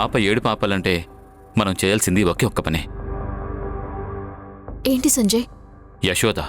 పాప ఏడు పాపాలంటే మనం చేయాల్సింది ఒకే ఒక్క పనే. ఏంటి సంజయ్? యశోద.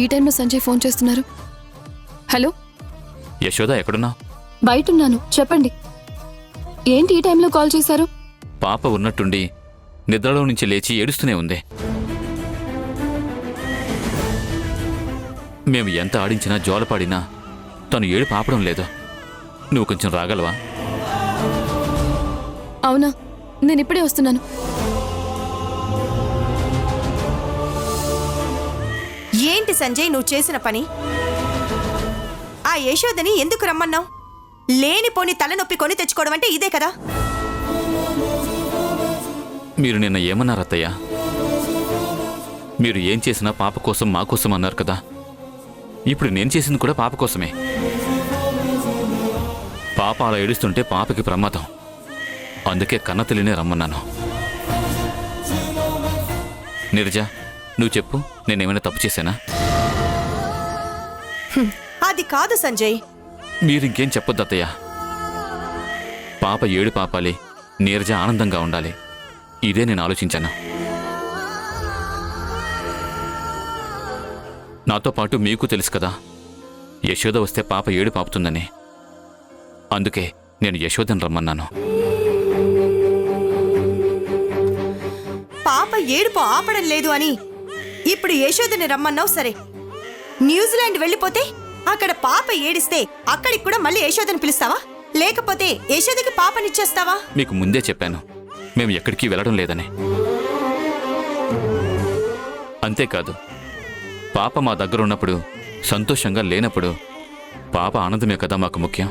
ఈ టైంలో సంజయ్ ఫోన్ చేస్తున్నారు. హలో యశోద, ఎక్కడున్నావు? బయటున్నాను, చెప్పండి. ఏంటి ఈ టైంలో కాల్ చేశారు? పాప ఉన్నట్టుండి నిద్రలో నుంచి లేచి ఏడుస్తూనే ఉంది. మేము ఎంత ఆడించినా జోలపాడినా తను ఏడుపు ఆపడం లేదు. నువ్వు కొంచెం రాగలవా? అవునా, నేను ఇప్పుడే వస్తున్నాను. ఏంటి సంజయ్ నువ్వు చేసిన పని? ఆ యశోదని ఎందుకు రమ్మన్నావు? లేనిపోని తలనొప్పి కొని తెచ్చుకోవడం అంటే ఇదే కదా? మీరు నిన్న ఏమన్నారు అత్తయ్య? మీరు ఏం చేసినా పాప కోసం మా కోసం అన్నారు కదా. ఇప్పుడు నేను చేసింది కూడా పాప కోసమే. పాప అలా ఏడుస్తుంటే పాపకి ప్రమాదం. అందుకే కన్నతల్లినే రమ్మన్నాను. నీరజ, నువ్వు చెప్పు, నేనేమైనా తప్పు చేశానా? అది కాదు సంజయ్. మీరింకేం చెప్పొద్దు అత్తయ్య. పాప ఏడు పాపాలి, నీరజ ఆనందంగా ఉండాలి. ఇదే నేను ఆలోచించాను. నాతో పాటు మీకు తెలుసు కదా, యశోద వస్తే పాప ఏడు పాపుతుందని. అందుకే నేను యశోదను రమ్మన్నాను. పాప ఏడుపు ఆపడం లేదు అని ఇప్పుడు యశోదని రమ్మన్నావు. సరే, న్యూజిలాండ్ వెళ్ళిపోతే అక్కడ పాప ఏడిస్తే అక్కడికి కూడా మళ్ళీ యశోదని పిలుస్తావా? లేకపోతే యశోదకి పాపనిచ్చేస్తావా? మీకు ముందే చెప్పాను, మేము ఎక్కడికి వెళ్ళడం లేదని. అంతేకాదు, పాప మా దగ్గర ఉన్నప్పుడు, సంతోషంగా లేనప్పుడు పాప ఆనందమే కదా మాకు ముఖ్యం.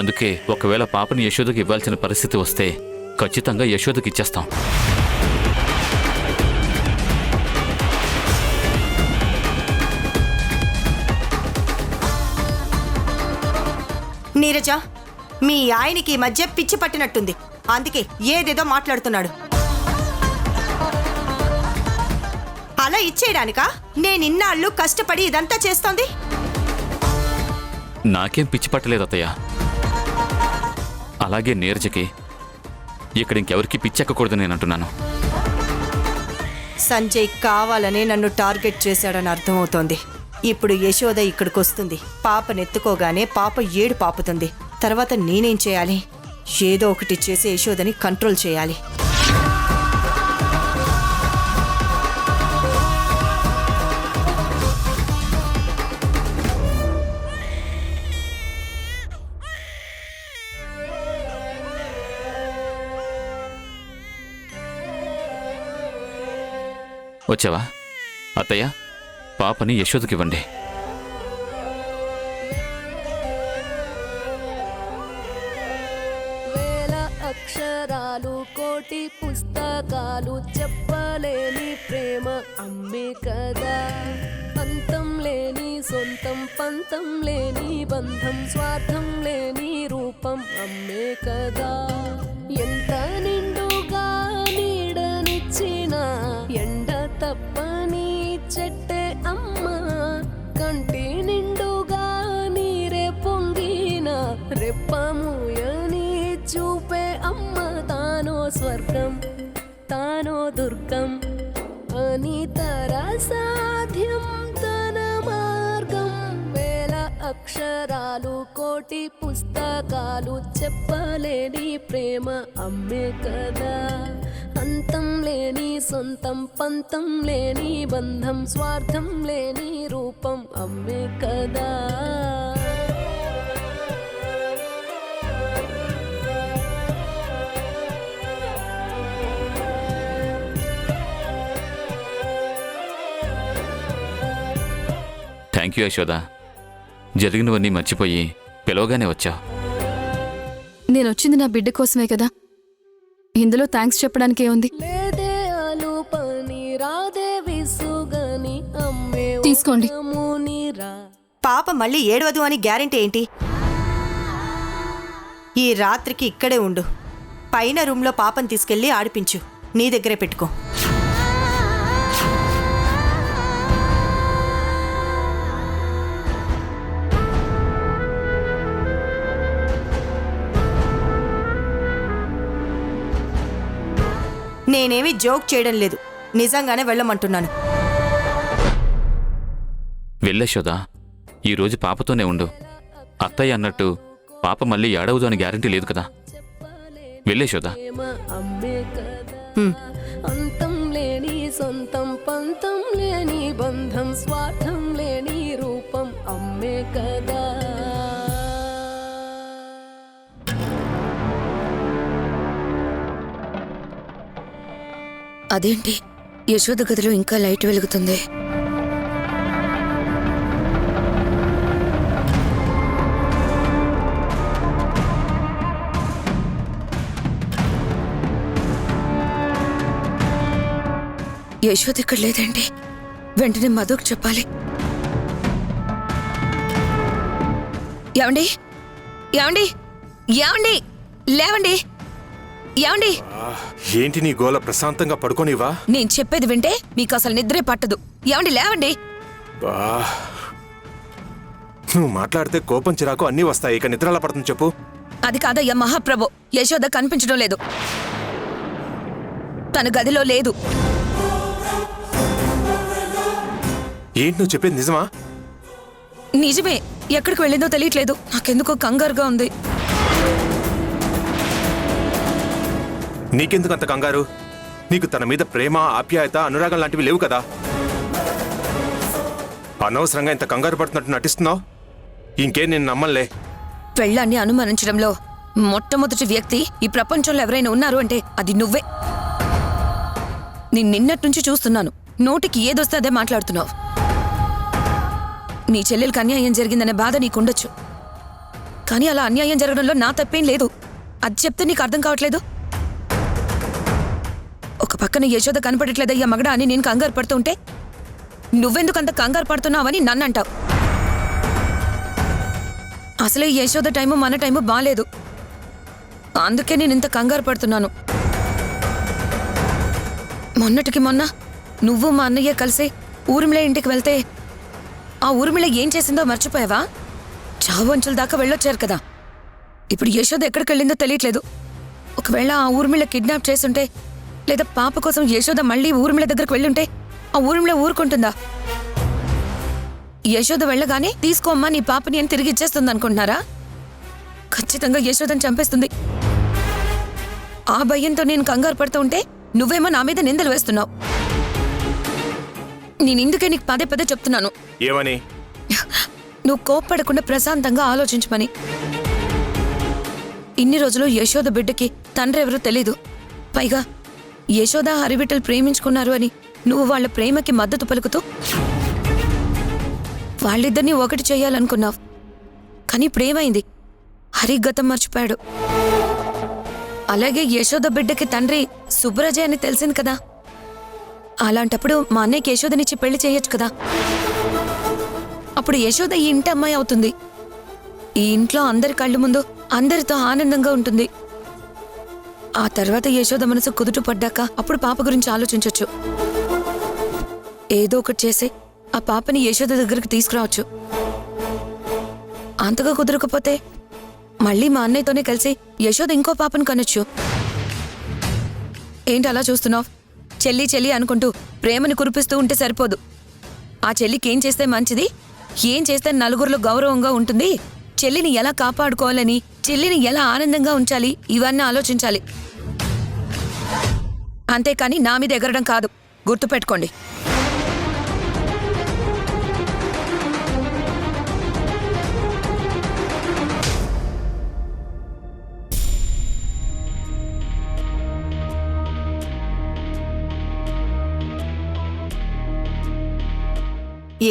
అందుకే ఒకవేళ పాపని యశోదకి ఇవ్వాల్సిన పరిస్థితి వస్తే ఖచ్చితంగా యశోదకి ఇచ్చేస్తాం. నీరజ, మీ ఆయనకి ఈ మధ్య పిచ్చి పట్టినట్టుంది. అందుకే ఏదేదో మాట్లాడుతున్నాడు. అలా ఇచ్చేయడానికా నేనిన్నాళ్ళు కష్టపడి ఇదంతా చేస్తోంది? నాకేం పిచ్చి పట్టలేదు అత్తయ్య. అలాగే నీరజకి ఇక్కడ ఇంకెవరికి పిచ్చెక్కకూడదు నేను అంటున్నాను. సంజయ్ కావాలనే నన్ను టార్గెట్ చేశాడని అర్థమవుతోంది. ఇప్పుడు యశోద ఇక్కడికి వస్తుంది. పాపనెత్తుకోగానే పాప ఏడు పాపుతుంది. తర్వాత నేనేం చేయాలి? ఏదో ఒకటి చేసి యశోదని కంట్రోల్ చేయాలి. వచ్చావా? అత్తయ్య, పాపని యశోదకివ్వండి. వేల అక్షరాలు, కోటి పుస్తకాలు, చెప్పలేని ప్రేమ అమ్మే కదా. అంతం లేని సొంతం, పంతం లేని బంధం, స్వార్థం లేని రూపం అమ్మే కదా. ఎంత నిండుగా నీడనిచ్చిన ఎండ తప్పని చెట్టే అమ్మ. కంటి నిండుగా నీరే పొంగిన రెప్పముయని చూపే అమ్మ. తానో స్వర్గం, తానో దుర్గం అని సాధ్యం తన మార్గం. వేల అక్షరాలు, కోటి పుస్తకాలు, చెప్పలేని ప్రేమ అమ్మే కదా. అంతం లేని సొంతం, పంతం లేని బంధం, స్వార్థం లేని రూపం అమ్మే కదా. Thank you Yashoda. జరిగినవన్నీ మర్చిపోయి పిలవగానే వచ్చావు. నేను వచ్చింది నా బిడ్డ కోసమే కదా, ఇందులో థ్యాంక్స్ చెప్పడానికే ఉంది. లేదే ఆలుపని రాదే విసుగని అమ్మే తీసుకోండి. మునిరా. పాప మళ్ళీ ఏడవదు అని గ్యారెంటీ ఏంటి? ఈ రాత్రికి ఇక్కడే ఉండు. పైన రూమ్లో పాపని తీసుకెళ్ళి ఆడిపించు. నీ దగ్గరే పెట్టుకో. నేనేమి జోక్ చేయడం లేదు, నిజంగానే వెళ్ళమంటున్నాను. వెళ్ళేశోద, ఈరోజు పాపతోనే ఉండు. అత్తయ్య అన్నట్టు పాప మళ్ళీ ఏడవదు అని గ్యారంటీ లేదు కదా. వెళ్ళేశోద. ప్రేమ అమ్మే కదా. అంతం లేని సొంతం పంతం లేని బంధం స్వార్థం లేని రూపం అమ్మే కదా. అదేంటి యశోద గదిలో ఇంకా లైట్ వెలుగుతుంది? యశోద ఇక్కడ లేదండి. వెంటనే మధుకు చెప్పాలి. ఏమండి ఏమండి ఏమండి లేవండి. ఏమండి? ఏంటి నీ గోల? ప్రశాంతంగా పడుకోనివా? నేను చెప్పేది వింటే మీకు అసలు నిద్రే పట్టదు. ఏమండి లేవండి. బా, నువ్వు మాట్లాడితే కోపం చిరాకు అన్నీ వస్తాయి. ఇక నిద్ర ఎలా పడుతుంది చెప్పు? అది కాదయ్యా మహాప్రభు, యశోద కనిపించడం లేదు. తన గదిలో లేదు. ఏంటి నువ్వు చెప్పేది నిజమా? నిజమే. ఎక్కడికి వెళ్ళిందో తెలియట్లేదు. నాకెందుకో కంగారుగా ఉంది. నీకెందుకు అంత కంగారు? నీకు తన మీద ప్రేమ, ఆప్యాయత, అనురాగం లాంటివి లేవు కదా. అనవసరంగా ఇంత కంగారు పడుతున్నట్టు నటిస్తున్నావు. ఇంకేం నేను నమ్మలే. పెళ్ళాన్ని అనుమానించడంలో మొట్టమొదటి వ్యక్తి ఈ ప్రపంచంలో ఎవరైనా ఉన్నారు అంటే అది నువ్వే. నేను నిన్నటి నుంచి చూస్తున్నాను. నోటికి ఏదొస్తే అదే మాట్లాడుతున్నావు. నీ చెల్లెలకి అన్యాయం జరిగిందనే బాధ నీకుండొచ్చు, కానీ అలా అన్యాయం జరగడంలో నా తప్పేం లేదు. అది చెప్తే నీకు అర్థం కావట్లేదు. ఒక పక్కన యశోద కనపడట్లేదయ్యా మగడా అని నేను కంగారు పడుతుంటే నువ్వెందుకంత కంగారు పడుతున్నావని నన్ను అంటావు. అసలే యశోద టైము మన టైము బాలేదు. అందుకే నేను ఇంత కంగారు పడుతున్నాను. మొన్నటికి మొన్న నువ్వు మా అన్నయ్య కలిసి ఊర్మిళ ఇంటికి వెళ్తే ఆ ఊర్మిళ ఏం చేసిందో మర్చిపోయావా? చావు అంచుల దాకా వెళ్ళొచ్చారు కదా. ఇప్పుడు యశోద ఎక్కడికి వెళ్ళిందో తెలియట్లేదు. ఒకవేళ ఆ ఊర్మిళ కిడ్నాప్ చేసుంటే, లేదా పాప కోసం యశోద మళ్ళీ ఊర్మిళ దగ్గరకు వెళ్ళుంటే ఆ ఊర్మిళ ఊరుకుంటుందా? యశోద వెళ్ళగానే తీసుకోమ్మా నీ పాపని అని తిరిగి ఇచ్చేస్తుంది అనుకుంటున్నారా? ఖచ్చితంగా యశోదని చంపేస్తుంది. ఆ భయంతో నేను కంగారు పడుతూ ఉంటే నువ్వేమో నా మీద నిందలు వేస్తున్నావు. నేనిందుకే నీకు పదే పదే చెప్తున్నాను. ఏమని? నువ్వు కోప్పడకుండా ప్రశాంతంగా ఆలోచించమని. ఇన్ని రోజులు యశోద బిడ్డకి తండ్రి ఎవరో తెలీదు. పైగా యశోద హరివిఠల్ ప్రేమించుకున్నారు అని నువ్వు వాళ్ళ ప్రేమకి మద్దతు పలుకుతూ వాళ్ళిద్దరినీ ఒకటి చేయాలనుకున్నావు. కానీ ఇప్పుడేమైంది? హరి గతం మర్చిపోయాడు. అలాగే యశోద బిడ్డకి తండ్రి సుబ్రజ అని తెలిసింది కదా. అలాంటప్పుడు మా అన్నయ్యకి యశోదనిచ్చి పెళ్లి చేయొచ్చు కదా. అప్పుడు యశోద ఈ ఇంటి అమ్మాయి అవుతుంది. ఈ ఇంట్లో అందరి కళ్ళు ముందు అందరితో ఆనందంగా ఉంటుంది. ఆ తర్వాత యశోద మనసు కుదుట పడ్డాక అప్పుడు పాప గురించి ఆలోచించొచ్చు. ఏదో ఒకటి చేసి ఆ పాపని యశోద దగ్గరికి తీసుకురావచ్చు. అంతగా కుదరకపోతే మళ్ళీ మా అన్నయ్యతోనే కలిసి యశోద ఇంకో పాపను కనొచ్చు. ఏంటి అలా చూస్తున్నావు? చెల్లి చెల్లి అనుకుంటూ ప్రేమని కురిపిస్తూ ఉంటే సరిపోదు. ఆ చెల్లికి ఏం చేస్తే మంచిది, ఏం చేస్తే నలుగురిలో గౌరవంగా ఉంటుంది, చెల్లిని ఎలా కాపాడుకోవాలని, చెల్లిని ఎలా ఆనందంగా ఉంచాలి, ఇవన్నీ ఆలోచించాలి. అంతేకాని నా మీద ఎగరడం కాదు. గుర్తుపెట్టుకోండి.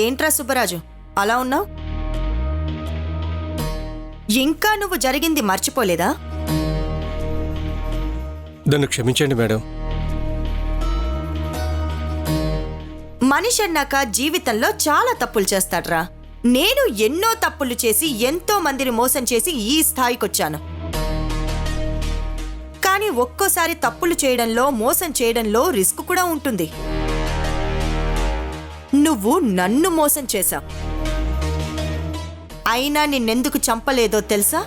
ఏంట్రా సుబ్బరాజు, అలా ఉన్నావు? ఇంకా నువ్వు జరిగింది మర్చిపోలేదా? నన్ను క్షమించండి మేడం. మనిషి అన్నాక జీవితంలో చాలా తప్పులు చేస్తాడ్రా. నేను ఎన్నో తప్పులు చేసి ఎంతో మందిని మోసం చేసి ఈ స్థాయికొచ్చాను. కానీ ఒక్కోసారి తప్పులు చేయడంలో, మోసం చేయడంలో రిస్క్ కూడా ఉంటుంది. నువ్వు నన్ను మోసం చేశావు. అయినా నిన్నెందుకు చంపలేదో తెలుసా?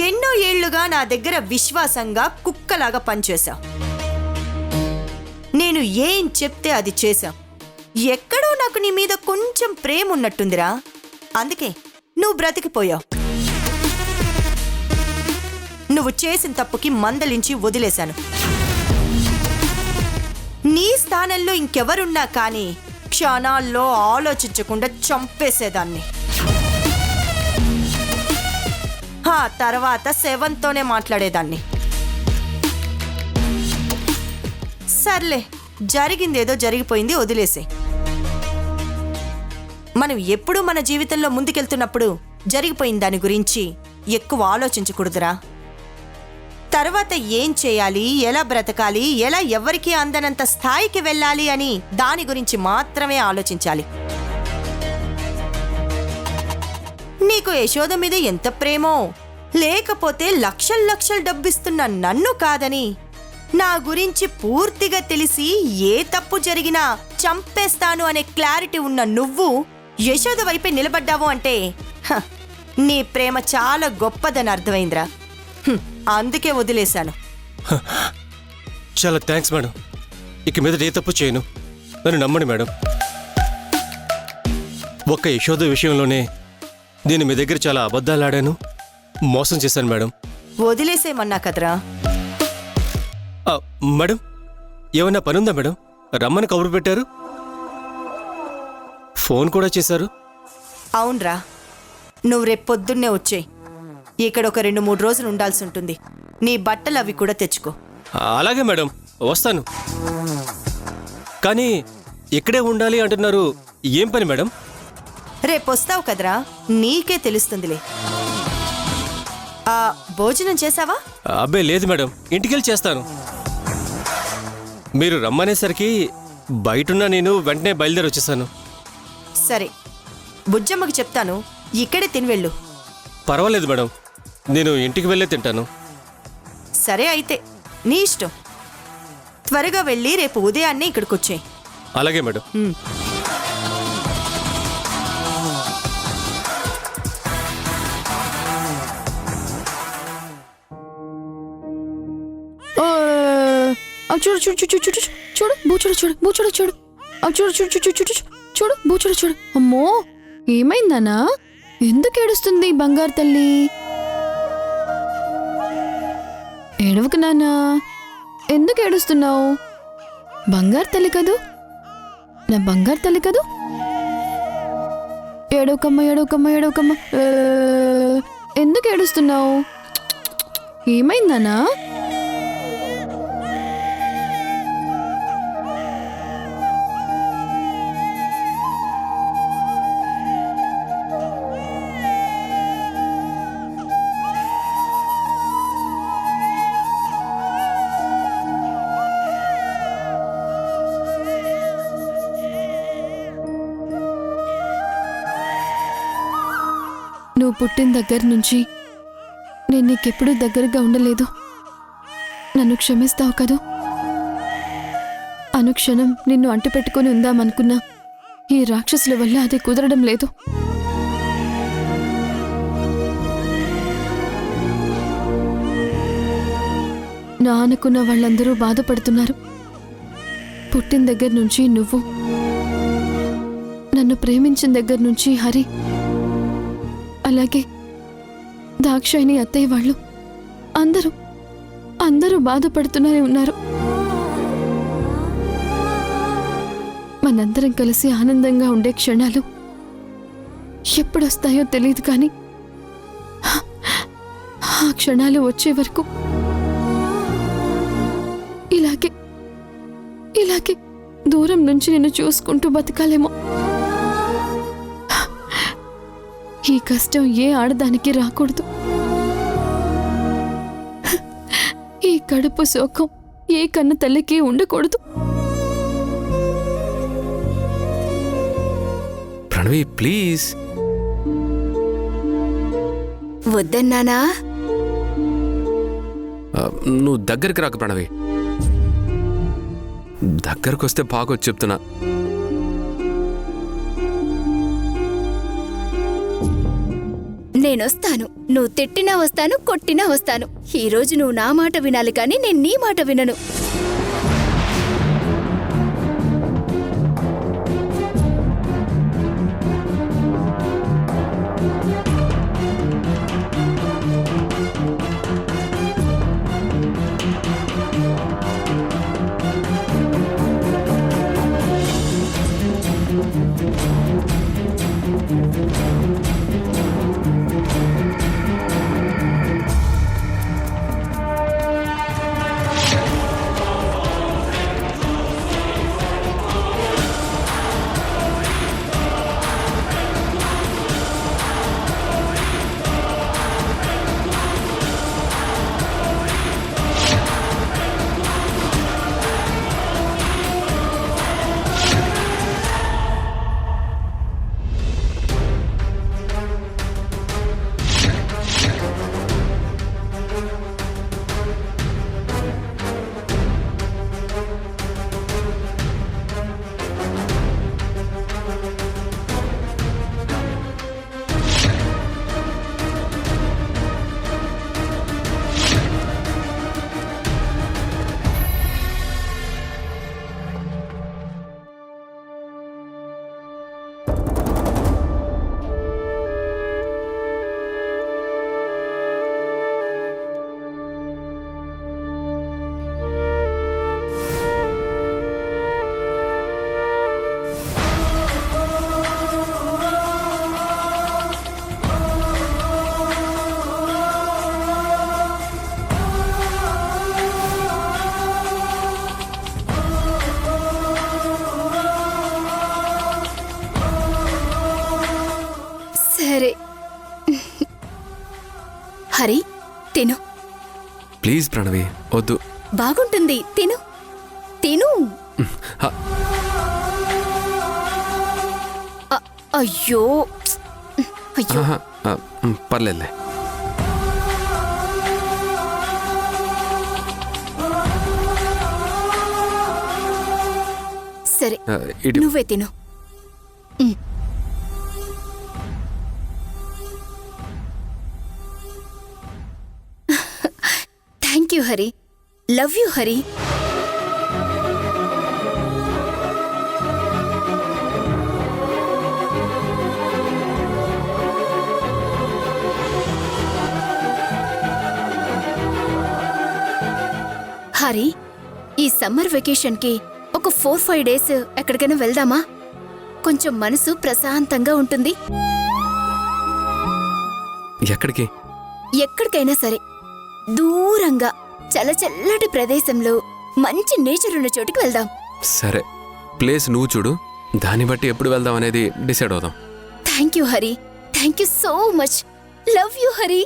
ఎన్నో ఏళ్లుగా నా దగ్గర విశ్వాసంగా కుక్కలాగా పనిచేశావు. నేను ఏం చెప్తే అది చేశావు. ఎక్కడో నాకు నీ మీద కొంచెం ప్రేమ ఉన్నట్టుందిరా. అందుకే నువ్వు బ్రతికిపోయావు. నువ్వు చేసిన తప్పుకి మందలించి వదిలేశాను. నీ స్థానంలో ఇంకెవరున్నా కానీ క్షణాల్లో ఆలోచించకుండా చంపేసేదాన్ని. ఆ తర్వాత శవంతోనే మాట్లాడేదాన్ని. సర్లే, జరిగిందేదో జరిగిపోయింది, వదిలేసే. మనం ఎప్పుడూ మన జీవితంలో ముందుకెళ్తున్నప్పుడు జరిగిపోయిన దాని గురించి ఎక్కువ ఆలోచించకూడదురా. తర్వాత ఏం చేయాలి, ఎలా బ్రతకాలి, ఎలా ఎవరికీ అందనంత స్థాయికి వెళ్ళాలి అని దాని గురించి మాత్రమే ఆలోచించాలి. నీకు యశోద మీద ఎంత ప్రేమో, లేకపోతే లక్షల లక్షలు డబ్బిస్తున్న నన్ను కాదని, నా గురించి పూర్తిగా తెలిసి ఏ తప్పు జరిగినా చంపేస్తాను అనే క్లారిటీ ఉన్న నువ్వు యశోద వైపే నిలబడ్డావు అంటే నీ ప్రేమ చాలా గొప్పదని అర్థమైందిరా. అందుకే వదిలేశాను. చాలా థ్యాంక్స్ మేడం. ఇక మీద ఏ తప్పు చేయను. నన్ను నమ్మండి మేడం. ఒక్క యశోద విషయంలోనే నేను మీ దగ్గర చాలా అబద్ధాలు ఆడాను, మోసం చేశాను మేడం. వదిలేసేమన్నా కదరా. మేడం, ఏమన్నా పనుందా మేడం? రమ్మని కబురు పెట్టారు, ఫోన్ కూడా చేశారు. అవునరా, నువ్వు రేపు పొద్దున్నే వచ్చేయ్. ఇక్కడ ఒక 2-3 రోజులు ఉండాల్సి ఉంటుంది. నీ బట్టలు అవి కూడా తెచ్చుకో. అలాగే మేడం, వస్తాను. కానీ ఇక్కడే ఉండాలి అంటున్నారు, ఏం పని మేడం? రేపు వస్తావు కదరా, నీకే తెలుస్తుందిలే. భోజనం చేసావా? అబ్బే లేదు మేడం, ఇంటికెళ్ళి చేస్తాను. మీరు రమ్మనేసరికి బయటున్నా నేను వెంటనే బయలుదేరి వచ్చేసాను. సరే, బుజ్జమ్మకి చెప్తాను, ఇక్కడే తిని వెళ్ళు. పర్వాలేదు మేడం, నేను ఇంటికి వెళ్ళే తింటాను. సరే అయితే, నీ ఇష్టం. త్వరగా వెళ్ళి రేపు ఉదయాన్నే ఇక్కడికి వచ్చేయ్. అలాగే మేడం. చూడు చూడు చూడు చూడు చూడు బూచుడు చూడు బూచుడు చూడు చూడు చూడు చూడు చూడు చూడు బూచుడు చూడు. అమ్మో, ఏమైందనా? ఎందుకు ఏడుస్తుంది బంగారు తల్లి? ఏడవకు నాన్నా, ఎందుకు ఏడుస్తున్నావు? బంగారు తల్లి కదూ, నా బంగారు తల్లి కదూ. ఏడవకమ్మ ఏడవకమ్మ ఏడవకమ్మ. ఎందుకు ఏడుస్తున్నావు? ఏమైందనా? నువ్వు పుట్టిన దగ్గర నుంచి నేను నీకెప్పుడూ దగ్గరగా ఉండలేదు. నన్ను క్షమిస్తావు కదూ? అనుక్షణం నిన్ను అంటుపెట్టుకుని ఉందామనుకున్నా ఈ రాక్షసుల వల్ల అది కుదరడం లేదు. నా అనుకున్న వాళ్ళందరూ బాధపడుతున్నారు. పుట్టిన దగ్గర నుంచి నువ్వు, నన్ను ప్రేమించిన దగ్గర నుంచి హరి, అలాగే దాక్షాయిని అత్తయ్య వాళ్ళు అందరూ బాధపడుతూనే ఉన్నారు. మనందరం కలిసి ఆనందంగా ఉండే క్షణాలు ఎప్పుడొస్తాయో తెలియదు, కానీ ఆ క్షణాలు వచ్చే వరకు ఇలాగే దూరం నుంచి నిన్ను చూసుకుంటూ బతకాలేమో. ఈ కష్టం ఏ ఆడదానికి రాకూడదు. ఈ కడుపు శోకం ఏ కన్న తల్లికి ఉండకూడదు. ప్రణవి ప్లీజ్. వద్దన్నానా? నువ్వు దగ్గరికి రాక ప్రణవి. దగ్గరకు వస్తే బాగొచ్చు చెప్తున్నా. నేనొస్తాను. నువ్వు తిట్టినా వస్తాను, కొట్టినా వస్తాను. ఈరోజు నువ్వు నా మాట వినాలి కానీ నేను నీ మాట వినను. సరే హరి, తిను. ప్లీజ్ ప్రణవి వద్దు. బాగుంటుంది, తిను తిను. అయ్యో అయ్యో. పర్లేదులే. సరే నువ్వే తిను. Thank you Hari. Love you Hari. Hari, ఈ సమ్మర్ వెకేషన్కి ఒక 4-5 డేస్ ఎక్కడికైనా వెళ్దామా? కొంచెం మనసు ప్రశాంతంగా ఉంటుంది. ఎక్కడికి? ఎక్కడికైనా సరే, దూరంగా చల్లటి ప్రదేశంలో మంచి నేచర్ ఉన్న చోటికి వెళ్దాం. సరే, ప్లేస్ నువ్వు చూడు, దాన్ని బట్టి ఎప్పుడు వెళ్దాం అనేది డిసైడ్ అవుదాం. Thank you Hari. Thank you so much. Love you Hari.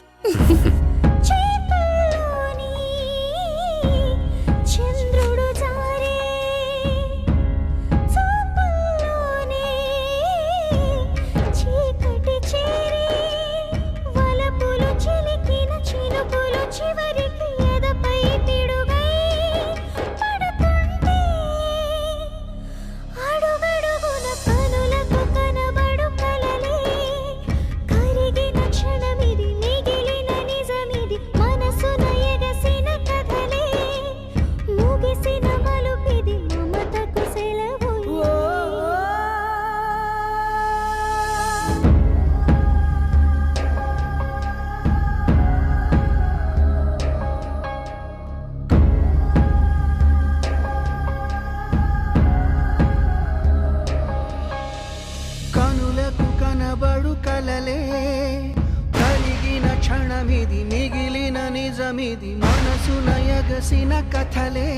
నిజమిది మనసున ఎగసిన కథలే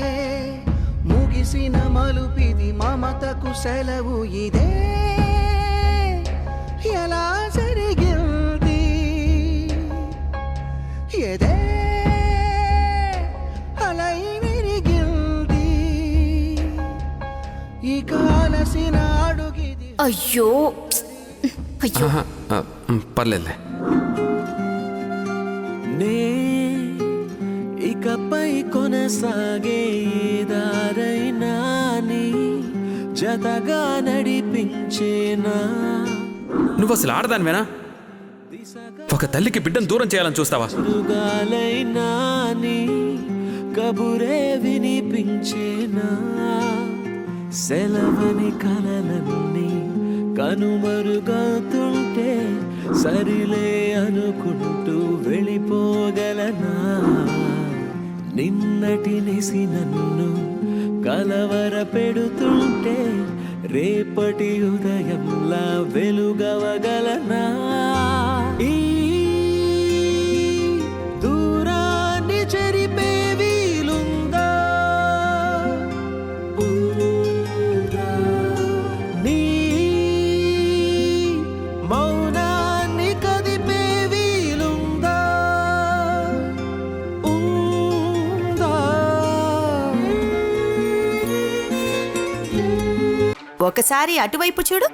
ముగిసిన మలుపిది మమతకు సెలవు ఇదే ఎలా జరిగింది అయ్యో అయ్యో ఆహా, పర్లేదులే. నే ఇకపై కొనసాగే దారైనా నీ జతగా నడిపించేనా. నువ్వు అసలు ఆడదానివేనా? ఒక తల్లికి బిడ్డను దూరం చేయాలని చూస్తావా? చురుగాలైనా నీ కబురే వినిపించేనా. సెలవని కలలన్నీ కనుమరుగవుతుంటే సరిలే అనుకుంటూ వెళ్ళిపోగలనా. నిన్నటి నిసి నన్ను కలవర పెడుతుంటే రేపటి ఉదయంలా వెలుగవగలనా. ఈ దూరాన్ని చెరిపే వీలుందా. నీ మౌనాన్ని కదిపే వీలుందా. ఉందా. ఒకసారి అటువైపు చూడు,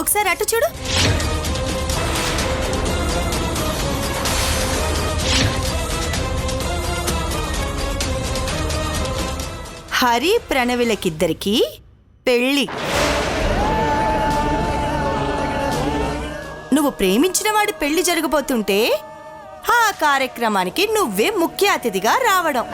ఒకసారి అటు చూడు. హరి ప్రణవిలకిద్దరికి పెళ్ళి. నువ్వు ప్రేమించిన వాడి పెళ్లి జరగబోతుంటే ఆ కార్యక్రమానికి నువ్వే ముఖ్య అతిథిగా రావడం.